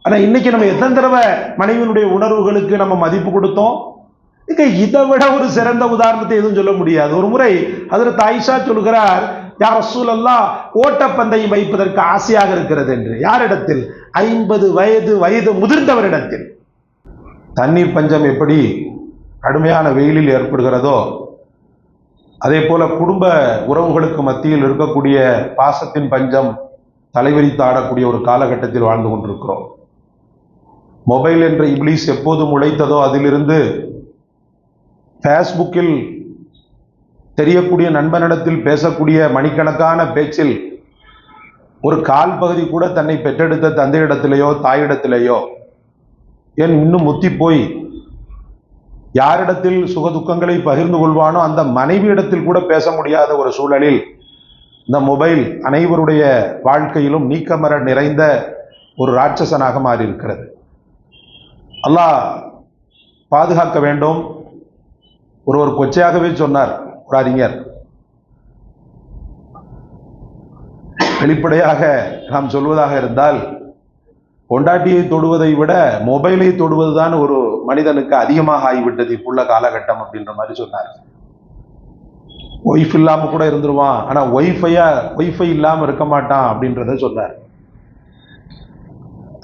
ஆனா இன்னைக்கு நம்ம எத்தனை தடவை மனைவியினுடைய உணர்வுகளுக்கு நம்ம மதிப்பு கொடுத்தோம்? இதை விட ஒரு சிறந்த உதாரணத்தை எதுவும் சொல்ல முடியாது. ஒரு முறை ஹஜ்ரத் ஆயிஷா சொல்கிறார், யா ரசூலல்லாஹ், ஓட்டப்பந்தயம் வைப்பதற்கு ஆசையாக இருக்கிறது என்று. யாரிடத்தில்? 50 வயது முதிர்ந்தவரிடத்தில். தண்ணீர் பஞ்சம் எப்படி கடுமையான வெயிலில் ஏற்படுகிறதோ அதே போல குடும்ப உறவுகளுக்கு மத்தியில் இருக்கக்கூடிய பாசத்தின் பஞ்சம் தலைவிரித்து ஆடக்கூடிய ஒரு காலகட்டத்தில் வாழ்ந்து கொண்டிருக்கிறோம். மொபைல் என்ற இப்லீஸ் எப்போது உழைத்ததோ அதிலிருந்து ஃபேஸ்புக்கில் தெரியக்கூடிய நண்பனிடத்தில் பேசக்கூடிய மணிக்கணக்கான பேச்சில் ஒரு கால் பகுதி கூட தன்னை பெற்றெடுத்த தந்தையிடத்திலேயோ தாயிடத்திலேயோ ஏன் இன்னும் முத்தி போய் யாரிடத்தில் சுகதுக்கங்களை பகிர்ந்து கொள்வானோ அந்த மனைவியிடத்தில் கூட பேச முடியாத ஒரு சூழலில் இந்த மொபைல் அனைவருடைய வாழ்க்கையிலும் நீக்கமர நிறைந்த ஒரு ராட்சசனாக மாறி இருக்கிறது. அல்லாஹ் பாதுகாக்க வேண்டும். ஒருவர் கொச்சையாகவே சொன்னார், ஒரு அறிஞர், வெளிப்படையாக நாம் சொல்வதாக இருந்தால் பொண்டாட்டியை தொடுவதை விட மொபைலை தொடுவதுதான் ஒரு மனிதனுக்கு அதிகமாக ஆகிவிட்டது இப்புள்ள காலகட்டம் அப்படின்ற மாதிரி சொன்னார். ஒய்ஃப் இல்லாம கூட இருந்துருவான், ஆனா ஒய்ஃபை இல்லாம இருக்க மாட்டான் அப்படின்றத சொன்னார்.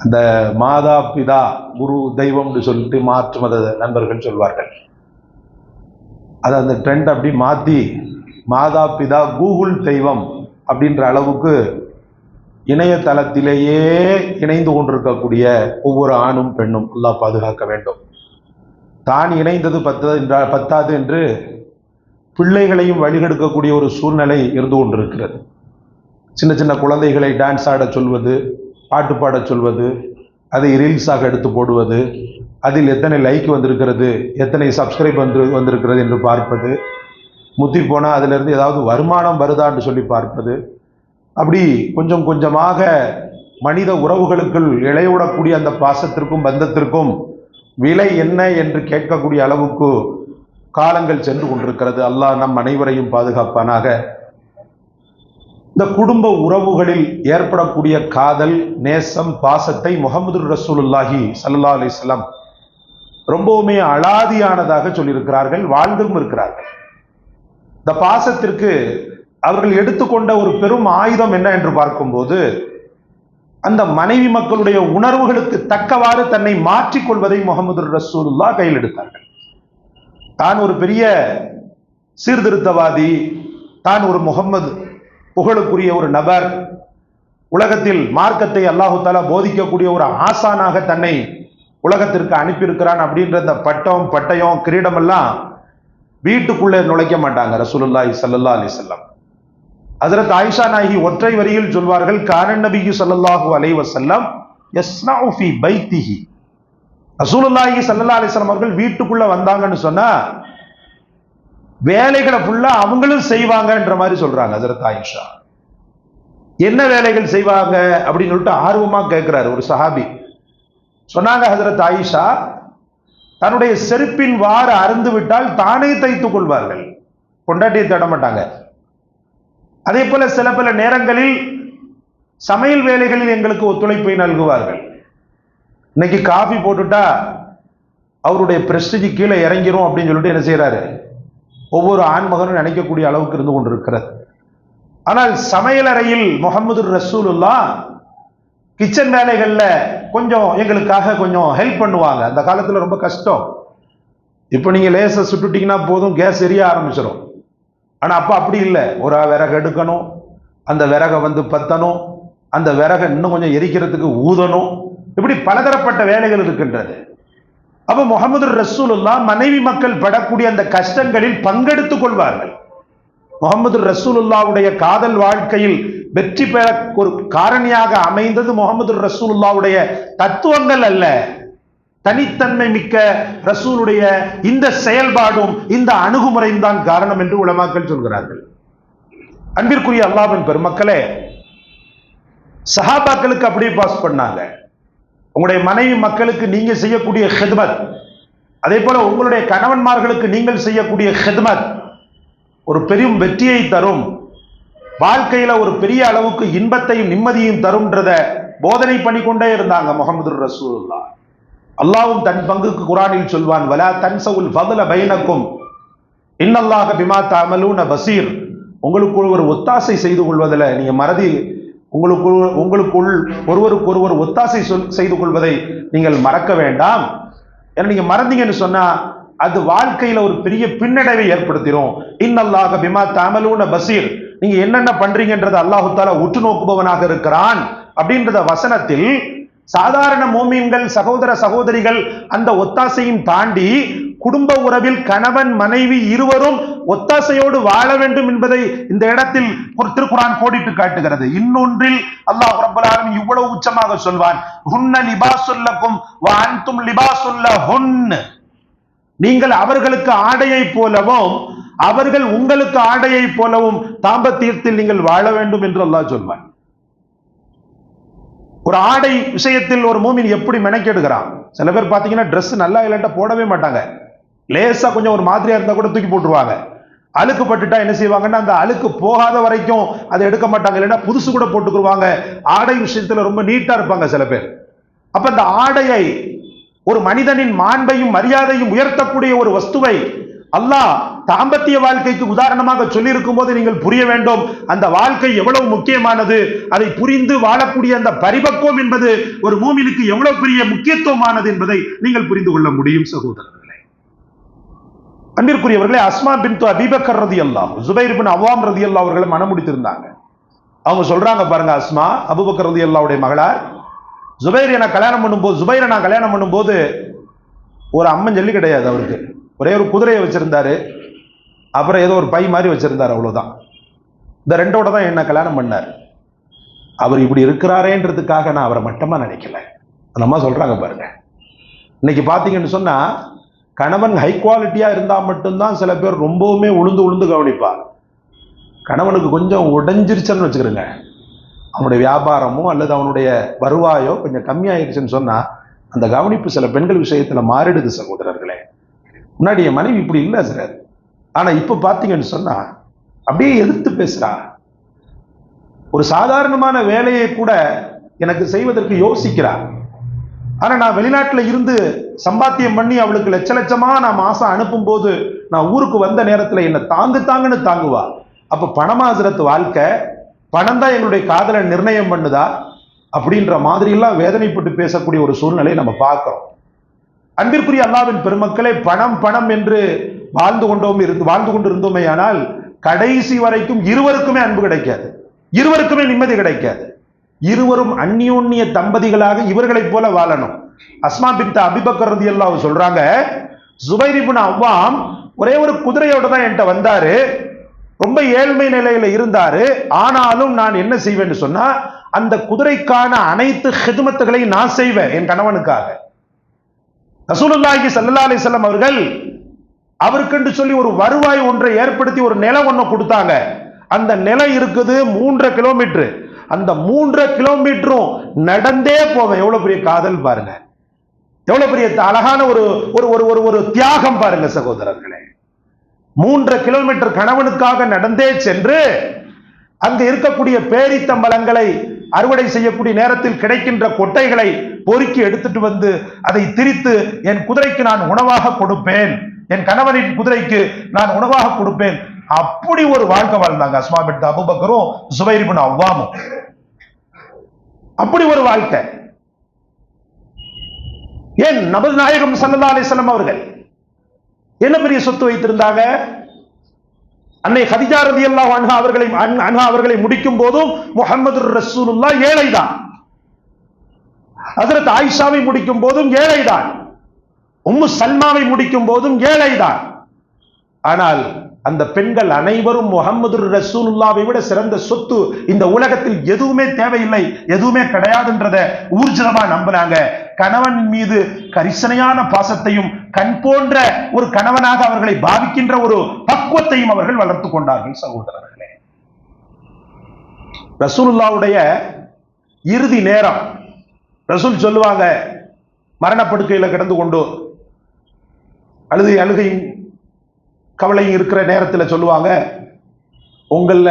அந்த மாதா பிதா குரு தெய்வம்னு சொல்லிட்டு மாற்று மத நண்பர்கள் சொல்வார்கள். அது அந்த ட்ரெண்ட் அப்படி மாத்தி மாதா பிதா கூகுள் தெய்வம் அப்படின்ற அளவுக்கு இணையதளத்திலேயே இணைந்து கொண்டிருக்கக்கூடிய ஒவ்வொரு ஆணும் பெண்ணும் அல்லாஹ் பாதுகாக்க வேண்டும். தான் இணைந்தது பத்தாது என்று பிள்ளைகளையும் வழிகெடுக்கக்கூடிய ஒரு சூழ்நிலை இருந்து கொண்டிருக்கிறது. சின்ன சின்ன குழந்தைகளை டான்ஸ் ஆட சொல்வது, பாட்டு பாட சொல்வது, அதை ரீல்ஸாக எடுத்து போடுவது, அதில் எத்தனை லைக் வந்திருக்கிறது, எத்தனை சப்ஸ்கிரைப் வந்திருக்கிறது என்று பார்ப்பது, முத்தி போனால் அதிலிருந்து ஏதாவது வருமானம் வருதான்னு சொல்லி பார்ப்பது, அப்படி கொஞ்சம் கொஞ்சமாக மனித உறவுகளுக்குள் இழையோடக்கூடிய அந்த பாசத்திற்கும் பந்தத்திற்கும் விலை என்ன என்று கேட்கக்கூடிய அளவுக்கு காலங்கள் சென்று கொண்டிருக்கிறது. அல்லாஹ் நம் அனைவரையும் பாதுகாப்பானாக. இந்த குடும்ப உறவுகளில் ஏற்படக்கூடிய காதல், நேசம், பாசத்தை முஹம்மது ரசூலுல்லாஹி ஸல்லல்லாஹு அலைஹி வஸல்லம் ரொம்பவுமே அலாதியானதாக சொல்லியிருக்கிறார்கள், வாழ்ந்தும் இருக்கிறார்கள். இந்த பாசத்திற்கு அவர்கள் எடுத்துக்கொண்ட ஒரு பெரும் ஆயுதம் என்ன என்று பார்க்கும்போது, அந்த மனைவி மக்களுடைய உணர்வுகளுக்கு தக்கவாறு தன்னை மாற்றிக்கொள்வதை முஹம்மது ரசூலுல்லாஹ் கையில் எடுத்தார்கள். தான் ஒரு பெரிய சீர்திருத்தவாதி, தான் ஒரு முகம்மது புகழுக்குரிய ஒரு நபர், உலகத்தில் மார்க்கத்தை அல்லாஹு தஆலா போதிக்கக்கூடிய ஒரு ஆசானாக தன்னை உலகத்திற்கு அனுப்பியிருக்கிறான் அப்படின்ற அந்த பட்டயம் கிரீடம் எல்லாம் வீட்டுக்குள்ளே நுழைக்க மாட்டாங்க ரசூலுல்லாஹி ஸல்லல்லாஹு அலைஹி வஸல்லம். ஹஜ்ரத் ஆயிஷா நாயகி ஒற்றை வரியில் சொல்வார்கள், கானன் நபி ஸல்லல்லாஹு அலைஹி வஸல்லம் யஸ்னஉ ஃபீ பைத்திஹி. ரசூலுல்லாஹி ஸல்லல்லாஹு அலைஹி வஸல்லம் அவர்கள் வீட்டுக்குள்ள வந்தாங்கன்னு சொன்னா வேலைகளை ஃபுல்லா அவங்களும் செய்வாங்கன்ற மாதிரி சொல்றாங்க ஹஜ்ரத் ஆயிஷா. என்ன வேலைகள் செய்வாங்க அப்படின்னு சொல்லிட்டு ஆர்வமா கேட்கிறாரு ஒரு சஹாபி. சொன்னாங்க ஹஜ்ரத் ஆயிஷா, தன்னுடைய செருப்பின் வாறு அருந்து விட்டால் தானே தைத்துக் கொள்வார்கள், பொண்டாட்டியை தேட மாட்டாங்க. அதே போல சில பல நேரங்களில் சமையல் வேலைகளில் எங்களுக்கு ஒத்துழைப்பை நல்குவார்கள். இன்னைக்கு காஃபி போட்டுட்டா அவருடைய பிரஸ்டிஜ் கீழே இறங்கிரும் அப்படின்னு சொல்லிட்டு என்ன செய்யறாரு, ஒவ்வொரு ஆண்மகனும் நினைக்கக்கூடிய அளவுக்கு இருந்து கொண்டிருக்கிறது. ஆனால் சமையலறையில் முஹம்மது ரசூலுல்லாஹ் கிச்சன் வேலைகள்ல கொஞ்சம் எங்களுக்காக கொஞ்சம் ஹெல்ப் பண்ணுவாங்க. அந்த காலத்துல ரொம்ப கஷ்டம். இப்போ நீங்க லேச சுட்டுட்டீங்கன்னா போதும், கேஸ் எரிய ஆரம்பிச்சிடும். ஆனா அப்ப அப்படி இல்லை. ஒரு விறகு எடுக்கணும், அந்த விறகை பத்தணும், அந்த விறகை இன்னும் கொஞ்சம் எரிக்கிறதுக்கு ஊதணும், இப்படி பலதரப்பட்ட வேலைகள் இருக்கின்றது. அப்ப முஹம்மது ரசூலுல்லாஹ் மனைவி மக்கள் படக்கூடிய அந்த கஷ்டங்களில் பங்கெடுத்துக் கொள்வார்கள். முஹம்மது ரசூலுல்லாஹ்வுடைய காதல் வாழ்க்கையில் வெற்றி பெற ஒரு காரணியாக அமைந்தது முஹம்மது ரசூலுல்லாஹ்வுடைய தத்துவங்கள் அல்ல, தனித்தன்மை மிக்க ரசூலுடைய இந்த செயல்பாடும் இந்த அணுகுமுறையும் தான் காரணம் என்று உலமாக்கள் சொல்கிறார்கள். அன்பிற்குரிய அல்லாஹ்வின் பெருமக்களே, சஹாபாக்களுக்கு அப்படியே பாஸ் பண்ணாங்க. உங்களுடைய மனைவி மக்களுக்கு நீங்க செய்யக்கூடிய ஹித்மத், அதே போல உங்களுடைய கணவன்மார்களுக்கு நீங்கள் செய்யக்கூடிய ஹித்மத் ஒரு பெரும் வெற்றியை தரும், வாழ்க்கையில ஒரு பெரிய அளவுக்கு இன்பத்தையும் நிம்மதியும் தரும்ன்றத போதனை பண்ணிக்கொண்டே இருந்தாங்க முஹம்மது ரசூலுல்லாஹ். அல்லாஹ்வும் தன் பங்குக்கு குர்ஆனில் சொல்வான், வலா தன்சவுல் ஃபضல பைனக்கும் இன்னல்லாஹ பிமா தஅமலூன பஸீர். உங்களுக்குள் ஒரு ஒத்தாசை செய்து கொள்வதில் நீங்க மறதி, உங்களுக்குள் ஒருவருக்கொருவர் ஒத்தாசை செய்து கொள்வதை நீங்கள் மறக்க வேண்டாம். ஏன்னா நீங்க மறந்தீங்கன்னு சொன்னா அது வாழ்க்கையில ஒரு பெரிய பின்னடைவை ஏற்படுத்திடும். இன்னல்லாஹ பிமா தஅமலூன பஸீர். நீங்க என்னென்ன பண்றீங்கன்றத அல்லாஹ் தஆலா உற்று நோக்குபவனாக இருக்கிறான் அப்படின்றத வசனத்தில் சாதாரண மோமீன்கள் சகோதர சகோதரிகள் அந்த ஒத்தாசையும் தாண்டி குடும்ப உறவில் கணவன் மனைவி இருவரும் ஒத்தாசையோடு வாழ வேண்டும் என்பதை இந்த இடத்தில் ஒரு திருக்குர்ஆன் கோடிட்டு காட்டுகிறது. இன்னொன்றில் அல்லாஹ் ரப்பல் ஆலமீன் இவ்வளவு உச்சமாக சொல்வான், ஹுன்ன லிபாசுல் லக்கும் வ அன்தும் லிபாசுல் லஹுன். நீங்கள் அவர்களுக்கு ஆடையை போலவும் அவர்கள் உங்களுக்கு ஆடையை போலவும் தாம்பத்தியத்தில் நீங்கள் வாழ வேண்டும் என்று அல்லாஹ் சொல்வான். ஒரு ஆடை விஷயத்தில் ஒரு மூமின் எப்படி மெனக்கெடுகிறான். சில பேர் பாத்தீங்கன்னா ட்ரெஸ் நல்லா இல்லைன்னா போடவே மாட்டாங்க. லேசா கொஞ்சம் ஒரு மாதிரியா இருந்தா கூட தூக்கி போட்டுருவாங்க. அழுக்கு பட்டுட்டா என்ன செய்வாங்கன்னா அந்த அழுக்கு போகாத வரைக்கும் அதை எடுக்க மாட்டாங்க, இல்லைன்னா புதுசு கூட போட்டுக்குருவாங்க. ஆடை விஷயத்துல ரொம்ப நீட்டா இருப்பாங்க சில பேர். அப்ப அந்த ஆடையை ஒரு மனிதனின் மாண்பையும் மரியாதையும் உயர்த்தக்கூடிய ஒரு வஸ்துவை அல்லாஹ் தாம்பத்திய வாழ்க்கைக்கு உதாரணமாக சொல்லி இருக்கும் போது நீங்கள் புரிய வேண்டும் அந்த வாழ்க்கை எவ்வளவு முக்கியமானது. அதை புரிந்து வாழக்கூடிய அந்த பரிபக்குவம் என்பது ஒரு மூமினுக்கு எவ்வளவு பெரிய முக்கியத்துவமானது என்பதை நீங்கள் புரிந்து கொள்ள முடியும் சகோதரர்களே. அன்பிற்குரியவர்களே, அஸ்மா பின்த் அபீ பக்கர் ரலியல்லாஹு, ஜுபைர் இப்னு அவ்வாம் ரலியல்லாஹு அவர்களை மனம் முடித்திருந்தாங்க. அவங்க சொல்றாங்க பாருங்க, அஸ்மா அபூபக்கர் ரலியல்லாஹுடைய மகளார், ஜுபைரை நான் கல்யாணம் பண்ணும்போது ஒரு அம்மன் ஜல்லி கிடையாது அவருக்கு. ஒரே ஒரு குதிரையை வச்சிருந்தாரு, அப்புறம் ஏதோ ஒரு பை மாதிரி வச்சிருந்தாரு, அவ்வளவுதான். இந்த ரெண்டோட தான் என்ன கல்யாணம் பண்ணார். அவர் இப்படி இருக்கிறாரேன்றதுக்காக நான் அவரை மட்டமா நினைக்கல. அந்த அம்மா சொல்றாங்க பாருங்க. இன்னைக்கு பாத்தீங்கன்னு சொன்னா கணவன் ஹை குவாலிட்டியா இருந்தா மட்டும்தான் சில பேர் ரொம்பவுமே உளுந்து கவனிப்பார். கணவனுக்கு கொஞ்சம் உடைஞ்சிருச்சுன்னு வச்சுக்கிறேங்க, அவனுடைய வியாபாரமோ அல்லது அவனுடைய வருவாயோ கொஞ்சம் கம்மியாயிருச்சுன்னு சொன்னா அந்த கவனிப்பு சில பெண்கள் விஷயத்துல மாறிடுது சகோதரர்களே. முன்னாடி என் மனைவி இப்படி இல்லை சார், ஆனா இப்ப பாத்தீங்கன்னு சொன்னா அப்படியே எதிர்த்து பேசுறா. ஒரு சாதாரணமான வேலையை கூட எனக்கு செய்வதற்கு யோசிக்கிறா. ஆனா நான் வெளிநாட்டுல இருந்து சம்பாத்தியம் பண்ணி அவளுக்கு லட்ச லட்சமா நான் மாசம் அனுப்பும் போது நான் ஊருக்கு வந்த நேரத்துல என்ன தாங்குன்னு தாங்குவா. அப்ப பணமாசுரத்து வாழ்க்கை, பணம் தான் எங்களுடைய காதலை நிர்ணயம் பண்ணுதா அப்படின்ற மாதிரி எல்லாம் வேதனைப்பட்டு பேசக்கூடிய ஒரு சூழ்நிலை நம்ம பார்க்கிறோம். அன்பிற்குரிய அல்லாஹ்வின் பெருமக்களே, பணம் என்று வாழ்ந்து கொண்டிருந்தோமே ஆனால் கடைசி வரைக்கும் இருவருக்குமே அன்பு கிடைக்காது, இருவருக்குமே நிம்மதி கிடைக்காது. இருவரும் அந்யோன்ய தம்பதிகளாக இவர்களைப் போல வாழணும். அஸ்மா பின்த் அபீ பக்கர் ரலியல்லாஹு சொல்றாங்க, ஜுபைர் இப்னு அவ்வாம் ஒரே ஒரு குதிரையோட தான் என்கிட்ட வந்தாரு, ரொம்ப ஏழ்மை நிலையில இருந்தாரு. ஆனாலும் நான் என்ன செய்வேன்னு சொன்னா அந்த குதிரைக்கான அனைத்து ஹிதுமத்துகளையும் நான் செய்வேன் என் கணவனுக்காக. ரசூலுல்லாஹி ஸல்லல்லாஹு அலைஹி வஸல்லம் அவர்கள் அவருக்கென்று சொல்லி ஒரு வருவாய் ஒன்றை ஏற்படுத்தி ஒரு நிலம் ஒன்று கொடுத்தாங்க. அந்த நிலம் இருக்குது 3.5 கிலோமீட்டர். அந்த 3.5 கிலோமீட்டரும் நடந்தே போவேன். எவ்வளவு பெரிய காதல் பாருங்க, எவ்வளவு பெரிய அழகான ஒரு ஒரு தியாகம் பாருங்க சகோதரர்களே. 3.5 கிலோமீட்டர் கணவனுக்காக நடந்தே சென்று அங்க இருக்கக்கூடிய பேரித்தம்பழங்களை அறுவடை செய்யக்கூடிய நேரத்தில் கிடைக்கின்ற கொட்டைகளை பொறுக்கி எடுத்துட்டு வந்து அதை திரித்து என் குதிரைக்கு நான் உணவாக கொடுப்பேன், என் கணவனின் குதிரைக்கு நான் உணவாக கொடுப்பேன். அப்படி ஒரு வாழ்க்கை வாழ்ந்தாங்க அஸ்மா பின்த் அபூபக்கரும் ஜுபைர் இப்னு அவ்வாமும். அப்படி ஒரு வாழ்க்கை. ஏன் நபி நாயகம் ஸல்லல்லாஹு அலைஹி வஸல்லம் அவர்கள் என்ன பெரிய சொத்து வைத்திருந்தாங்க. அன்னை கதீஜா ரலியல்லாஹு அன்ஹா அவர்களை முடிக்கும் போதும் முஹம்மது ரசூலுல்லாஹ் ஏழைதான். ஹஜ்ரத் ஆயிஷாவை முடிக்கும் போதும் ஏழைதான். உம்மு சல்மாவை முடிக்கும் போதும் ஏழைதான். ஆனால் அந்த பெண்கள் அனைவரும் முஹம்மது ரசூலுல்லாஹ்வை விட சிறந்த சொத்து இந்த உலகத்தில் எதுவுமே தேவையில்லை, எதுவுமே கிடையாதுன்றத ஊர்ஜிதமா நம்பினாங்க. கணவன் மீது கரிசனையான பாசத்தையும் கண் போன்ற ஒரு கணவனாக அவர்களை பாவிக்கின்ற ஒரு பக்குவத்தையும் அவர்கள் வளர்த்து கொண்டார்கள். சகோதரர்களே, ரசூலுல்லாஹ்வுடைய இறுதி நேரம், ரசூல் சொல்லுவாங்க, மரணப்படுக்கையில கிடந்து கொண்டு அழுகையும் கவலையும் இருக்கிற நேரத்தில் சொல்லுவாங்க, உங்கள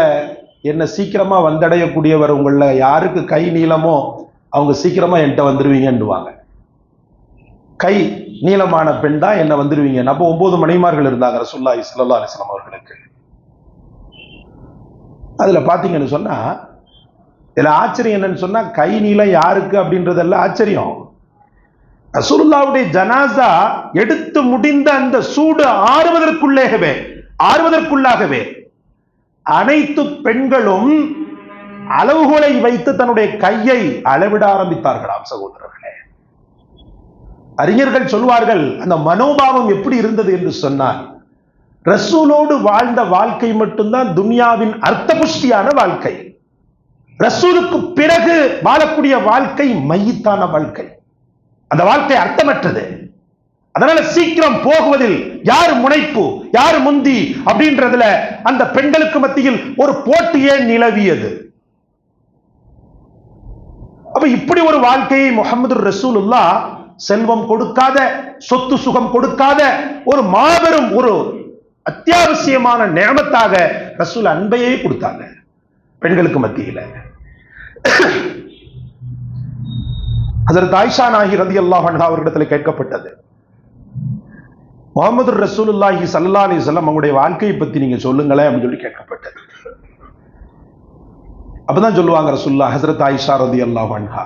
என்ன சீக்கிரமா வந்தடையக்கூடியவர் உங்கள யாருக்கு கை நீளமோ அவங்க சீக்கிரமா என்கிட்ட வந்துருவீங்கன்னுவாங்க. கை நீளமான பெண் தான் என்ன வந்துருவீங்க. அப்போ 9 மனைவிமார்கள் இருந்தாங்க ரசூலுல்லாஹி ஸல்லல்லாஹு அலைஹி வஸல்லம் அவர்களுக்கு. அதுல பாத்தீங்கன்னு சொன்னா, இதுல ஆச்சரியம் என்னன்னு சொன்னா, கை நீளம் யாருக்கு அப்படின்றதெல்லாம் ஆச்சரியம். ரசூலுல்லாஹ்வுடைய ஜனாசா எடுத்து முடிந்த அந்த சூடு ஆறுவதற்குள்ளாகவே அனைத்து பெண்களும் அளவுகோலை வைத்து தன்னுடைய கையை அளவிட ஆரம்பித்தார்களாம். சகோதரர்களே, அறிஞர்கள் சொல்வார்கள், அந்த மனோபாவம் எப்படி இருந்தது என்று சொன்னால், ரசூலோடு வாழ்ந்த வாழ்க்கை மட்டும்தான் துனியாவின் அர்த்த புஷ்டியான வாழ்க்கை. ரசூலுக்கு பிறகு வாழக்கூடிய வாழ்க்கை மையத்தான வாழ்க்கை. அந்த வாழ்க்கை அர்த்தமற்றது. அதனால சீக்கிரம் போகுவதில் யார் முனைப்பு, யார் முந்தி அப்படின்றதுல அந்த பெண்களுக்கு மத்தியில் ஒரு போட்டியே நிலவியது. அப்ப இப்படி ஒரு வாழ்க்கையை முஹம்மது ரசூலுல்லாஹ் செல்வம் கொடுக்காத, சொத்து சுகம் கொடுக்காத ஒரு மாபெரும் ஒரு அத்தியாவசியமான நியமத்தாக ரசூல் அன்பையே கொடுத்தாங்க பெண்களுக்கு மத்தியில. ஹஜ்ரத் ஆயிஷா நாயகி ரலியல்லாஹு அன்ஹா அவர்களிடத்தில் கேட்கப்பட்டது, முஹம்மது ரசூலுல்லாஹி ஸல்லல்லாஹு அலைஹி வஸல்லம் அவங்களுடைய வாழ்க்கையை பத்தி நீங்க சொல்லுங்களேன் அப்படின்னு சொல்லி கேட்கப்பட்டது. அப்பதான் சொல்லுவாங்க ரசூலுல்லாஹ், ஹஜ்ரத் ஆயிஷா ரலியல்லாஹு அன்ஹா,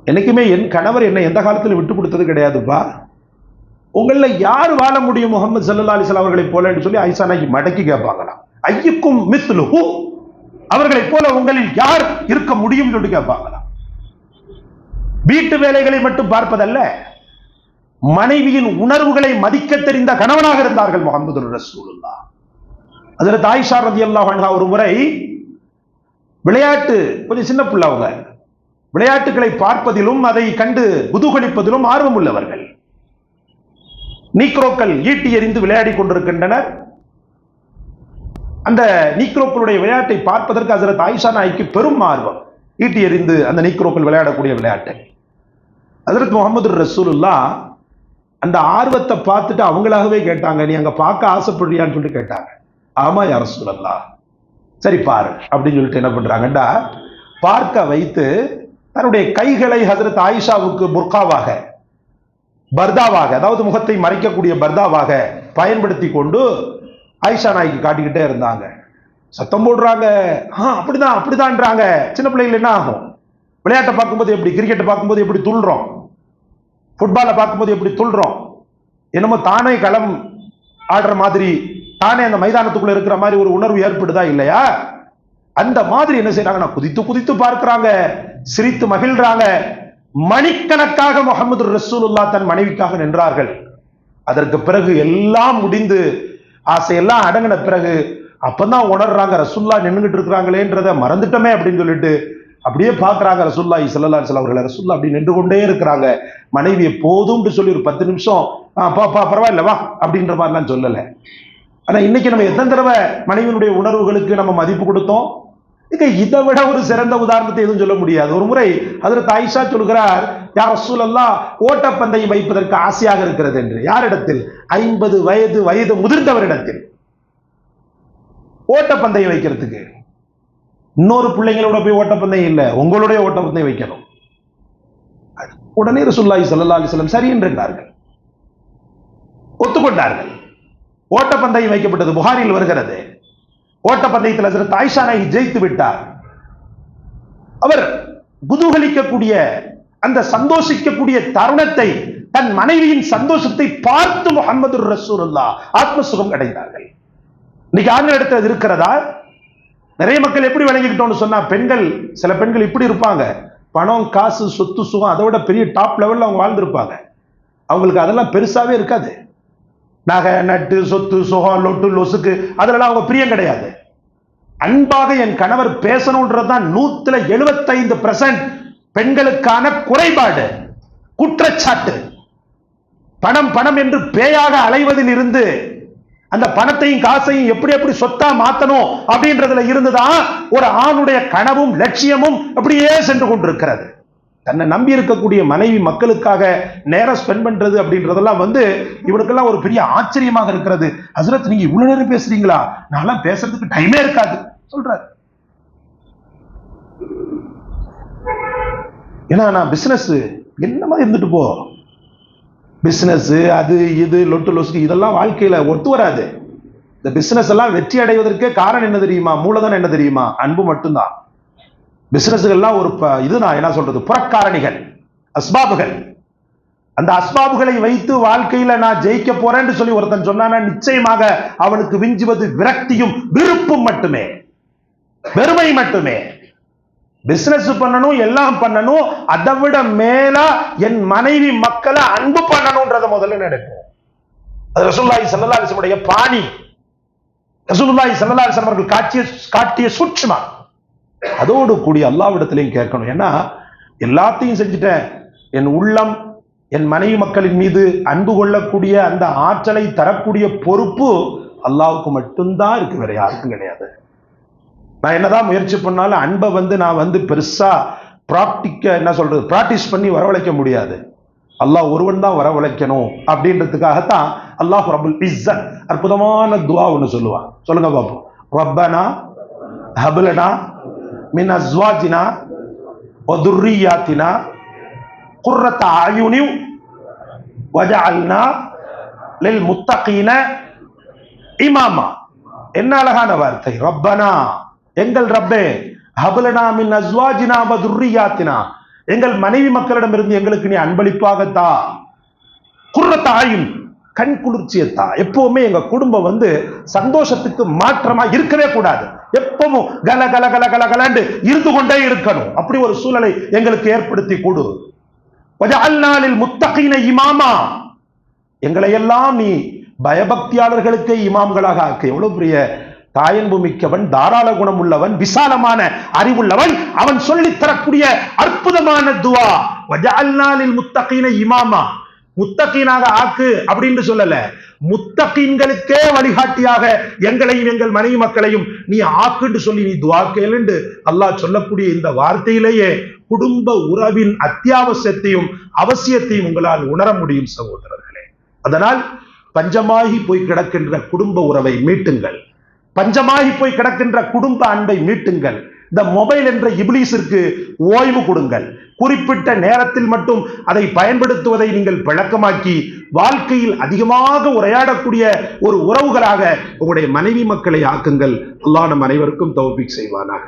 என்னைக்குமே என் கணவர் என்னை எந்த காலத்துல விட்டு கொடுத்தது கிடையாதுப்பா. உங்கள யார் வாழ முடியும் முஹம்மது ஸல்லல்லாஹு அலைஹி வஸல்லம் அவர்களை போல என்று சொல்லி ஆயிஷா நாயகி மடக்கி கேட்பாங்களாம். ஐயுக்கும் மிஸ்லுஹு, அவர்களை போல உங்களில் யார் இருக்க முடியும் என்று கேட்பாங்களாம். வீட்டு வேலைகளை மட்டும் பார்ப்பதல்ல, மனைவியின் உணர்வுகளை மதிக்க தெரிந்த கணவனாக இருந்தார்கள் முஹம்மது ரசூலுல்லாஹ். ஹஜ்ரத் ஆயிஷா ரலியல்லாஹு அன்ஹா ஒரு முறை விளையாட்டு, கொஞ்சம் சின்ன பிள்ளை அவங்க, விளையாட்டுகளை பார்ப்பதிலும் அதை கண்டு குதூகலிப்பதிலும் ஆர்வம் உள்ளவர்கள். நீக்ரோக்கள் ஈட்டி எறிந்து விளையாடி கொண்டிருக்கின்றனர். அந்த நீக்ரோக்களுடைய விளையாட்டை பார்ப்பதற்கு ஹஜ்ரத் ஆயிஷா நாய்க்கு பெரும் ஆர்வம். ஈட்டி எறிந்து அந்த நீக்ரோக்கள் விளையாடக்கூடிய விளையாட்டை ஹஜ்ரத் முஹம்மது ரசூலுல்லாஹ் அந்த ஆர்வத்தை பார்த்துட்டு அவங்களாகவே கேட்டாங்க, நீ அங்க பார்க்க ஆசைப்படுறியான்னு சொல்லிட்டு கேட்டாங்க. ஆமா யா ரசூலல்லாஹ், சரி பாரு அப்படின்னு சொல்லிட்டு என்ன பண்றாங்கடா, பார்க்க வைத்து தன்னுடைய கைகளை ஹஜ்ரத் ஆயிஷாவுக்கு புர்காவாக, பர்தாவாக, அதாவது முகத்தை மறைக்கக்கூடிய பர்தாவாக பயன்படுத்தி கொண்டு ஆயிஷா நாய்க்கு காட்டிக்கிட்டே இருந்தாங்க. சத்தம் போடுறாங்க, அப்படிதான் அப்படிதான்றாங்க. சின்ன பிள்ளைகள் என்ன ஆகும், விளையாட்டை பார்க்கும்போது எப்படி, கிரிக்கெட்டை பார்க்கும்போது எப்படி துள்ளுறோம், ஃபுட்பாலை பார்க்கும்போது எப்படி துள்ளுறோம், என்னமோ தானே களம் ஆடுற மாதிரி, தானே அந்த மைதானத்துக்குள்ள இருக்கிற மாதிரி ஒரு உணர்வு ஏற்படுதா இல்லையா? அந்த மாதிரி என்ன செய்யறாங்கன்னா, குதித்து குதித்து பார்க்கிறாங்க, சிரித்து மகிழ்றாங்க. மணிக்கணக்காக முஹம்மது ரசூலுல்லாஹ் தன் மனைவிக்காக நின்றார்கள். அதற்கு பிறகு எல்லாம் முடிந்து ஆசையெல்லாம் அடங்கின பிறகு அப்பதான் உணர்றாங்க, ரசூலுல்லாஹ் நின்றுகிட்டு இருக்கிறாங்களேன்றதை மறந்துட்டோமே அப்படின்னு சொல்லிட்டு அப்படியே பார்க்கறாங்க ரசூலுல்லாஹி ஸல்லல்லாஹு அலைஹி வஸல்லம் அவர்களை. ரசூலுல்லாஹ் அப்படி நின்று கொண்டே இருக்கிறாங்க. மனைவியை போதும்னு சொல்லி ஒரு 10 நிமிஷம் பரவாயில்ல வா அப்படின்ற மாதிரிலாம் சொல்லல. ஆனா இன்னைக்கு நம்ம எத்தனை தடவை மனைவியினுடைய உணர்வுகளுக்கு நம்ம மதிப்பு கொடுத்தோம்? இதை விட ஒரு சிறந்த உதாரணத்தை எதுவும் சொல்ல முடியாது. ஒரு முறை ஹஜ்ரத் ஆயிஷா சொல்கிறார், யா ரசூலல்லாஹ், ஓட்டப்பந்தயம் வைப்பதற்கு ஆசையாக இருக்கிறது என்று. யாரிடத்தில்? 50 வயது முதிர்ந்தவரிடத்தில் ஓட்டப்பந்தயம் வைக்கிறதுக்கு. இன்னொரு பிள்ளைங்களோட போய் ஓட்டப்பந்தயம் இல்லை, உங்களுடைய ஓட்டப்பந்தயம் வைக்கணும். உடனே ரசூலுல்லாஹி ஸல்லல்லாஹு அலைஹி வஸல்லம் சரி என்றார்கள், ஒத்துக்கொண்டார்கள். ஓட்டப்பந்தயம் வைக்கப்பட்டது. புகாரில் வருகிறது, ஓட்டப்பந்தயத்தில் ஹஜ்ரத் ஆயிஷா நாயகி ஜெயித்து விட்டார். அவர் குதூகலிக்கக்கூடிய அந்த சந்தோஷிக்கக்கூடிய தருணத்தை, தன் மனைவியின் சந்தோஷத்தை பார்த்து முஹம்மது ரசூலுல்லாஹ் ஆத்ம சுகம் அடைந்தார்கள். இன்னைக்கு ஆண்கள் இடத்துல இருக்கிறதா? நிறைய மக்கள் எப்படி விளங்கிக்கிட்டோம்னு சொன்னா, பெண்கள், சில பெண்கள் இப்படி இருப்பாங்க, பணம் காசு சொத்து சுகம் அதோட பெரிய டாப் லெவல்ல அவங்க வாழ்ந்திருப்பாங்க. அவங்களுக்கு அதெல்லாம் பெருசாவே இருக்காது. நகை நட்டு சொத்து சுகம் லொட்டு லொசுக்கு அதெல்லாம் அவங்க பிரியம் கிடையாது. அன்பாக என் கணவர் பேசணும்ன்றதுதான் 175% பெண்களுக்கான குறைபாடு, குற்றச்சாட்டு. பணம் பணம் என்று பேயாக அலைவதில் இருந்து அந்த பணத்தையும் காசையும் எப்படி எப்படி சொத்தா மாத்தணும் அப்படின்றதுல இருந்துதான் ஒரு ஆணுடைய கனவும் லட்சியமும் அப்படியே சென்று கொண்டிருக்கிறது. தன்னை நம்பி இருக்கக்கூடிய மனைவி மக்களுக்காக நேரம் ஸ்பெண்ட் பண்றது அப்படின்றதெல்லாம் இவனுக்கெல்லாம் ஒரு பெரிய ஆச்சரியமாக இருக்கிறது. ஹஜ்ரத், நீங்க இவ்வளவு நேரம் பேசுறீங்களா? நான் பேசுறதுக்கு டைமே இருக்காது சொல்றாரு. ஏன்னா நான் பிசினஸ் என்னமா இருந்துட்டு போ, பிசினஸ் அது இது லொட்டு லொசுக்கு இதெல்லாம் வாழ்க்கையில ஒத்து வராது. இந்த பிசினஸ் எல்லாம் வெற்றி அடைவதற்கு காரணம் என்ன தெரியுமா? மூலதனம் என்ன தெரியுமா? அன்பு மட்டும்தான். பிசினஸ்கள்லாம் ஒரு இதுதான் என்ன சொல்றது, புறக்காரணிகள், அஸ்பாபுகள். அந்த அஸ்பாபுகளை வைத்து வாழ்க்கையில நான் ஜெயிக்க போறேன்னு சொல்லி ஒருத்தன் சொன்னானா நிச்சயமாக அவனுக்கு விஞ்சுவது விரக்தியும் விருப்பம் மட்டுமே, பெருமை மட்டுமே. பிசினஸ் பண்ணணும், எல்லாம் பண்ணணும், அதை விட மேல என் மனைவி மக்களை அன்பு பண்ணணும்ன்றத முதல்ல நினைப்போம். அது ரசூலுல்லாஹி ஸல்லல்லாஹு அலைஹி வஸல்லம் உடைய பாணி, ரசூலுல்லாஹி ஸல்லல்லாஹு அலைஹி வஸல்லம் அவர்கள் காட்டிய சூட்சுமம். அதோடு கூடிய அல்லாஹ்விடத்திலையும் கேட்கணும். ஏன்னா எல்லாத்தையும் செஞ்சுட்டேன், என் உள்ளம் என் மனைவி மக்களின் மீது அன்பு கொள்ளக்கூடிய அந்த ஆற்றலை தரக்கூடிய பொறுப்பு அல்லாஹ்வுக்கு மட்டும்தான் இருக்கு, வேற யாருக்கும் கிடையாது. நான் என்னதான் முயற்சி பண்ணாலும் அன்பை நான் பெருசா பிராக்டிஸ் பண்ணி வரவழைக்க முடியாது. அல்லாஹ் ஒருவன் தான் வரவழைக்கணும். அப்படின்றதுக்காகத்தான் அல்லாஹ் ரப்புல் இஸ்ஸத் அற்புதமான துஆ ஒன்று சொல்லுவான். சொல்லுங்க பாப்போம். ரப்பனா ஹப்லனா மின் அஸ்வாஜினா வ துர்ரியாத்தினா குர்ரத அயுனி வஜஅல்னா லில் முத்தகீன இமாமா. என்ன அழகான வார்த்தை. ரப்பனா, எங்கள் ரப்பே, ஹப்லனா மின் அஸ்வாஜினா வ துர்ரியாத்தினா, எங்கள் மனைவி மக்களிடமிருந்து எங்களுக்கு நீ அன்பளிப்பாகத்தா, குர்ரத அயுன், கண் குளிர்ச்சியத்தா. எப்பவுமே எங்க குடும்பம் சந்தோஷத்துக்கு மாற்றமா இருக்கவே கூடாது, எப்பவும் கல கல கல கல கலண்டு இருந்து கொண்டே இருக்கணும். அப்படி ஒரு சூழலை எங்களுக்கு ஏற்படுத்தி கொடு. வஜஅல்னா லில் முத்தகீன இமாமா, எங்களை எல்லாம் நீ பயபக்தியாளர்களுக்கே இமாம்களாக ஆக்க. எவ்வளவு பெரிய தாயன்பு மிக்கவன், தாராள குணம் உள்ளவன், விசாலமான அறிவுள்ளவன், அவன் சொல்லித் தரக்கூடிய அற்புதமான துஆ. வஜஅல்னா லில் முத்தகீன இமாமா, முத்தகீனாக ஆக்கு அப்படின்னு சொல்லல, முத்தகீன்களுக்கே வழிகாட்டியாக எங்களையும் எங்கள் மனைவி மக்களையும் நீ ஆக்குன்னு சொல்லி நீ துஆ கேளுண்டு அல்லாஹ் சொல்லக்கூடிய இந்த வார்த்தையிலேயே குடும்ப உறவின் அத்தியாவசியத்தையும் அவசியத்தையும் உங்களால் உணர முடியும் சகோதரர்களே. அதனால் பஞ்சமாகி போய் கிடக்கின்ற குடும்ப உறவை மீட்டுங்கள், பஞ்சமாகி போய் கிடக்கின்ற குடும்ப அன்பை மீட்டுங்கள். இந்த மொபைல் என்ற இப்லீஸிற்கு ஓய்வு கொடுங்கள். குறிப்பிட்ட நேரத்தில் மட்டும் அதை பயன்படுத்துவதை நீங்கள் பழக்கமாக்கி வாழ்க்கையில் அதிகமாக உரையாடக்கூடிய ஒரு உறவுகளாக உங்களுடைய மனைவி மக்களை ஆக்குங்கள். அல்லாஹ் நம் அனைவருக்கும் தௌஃபீக் செய்வானாக.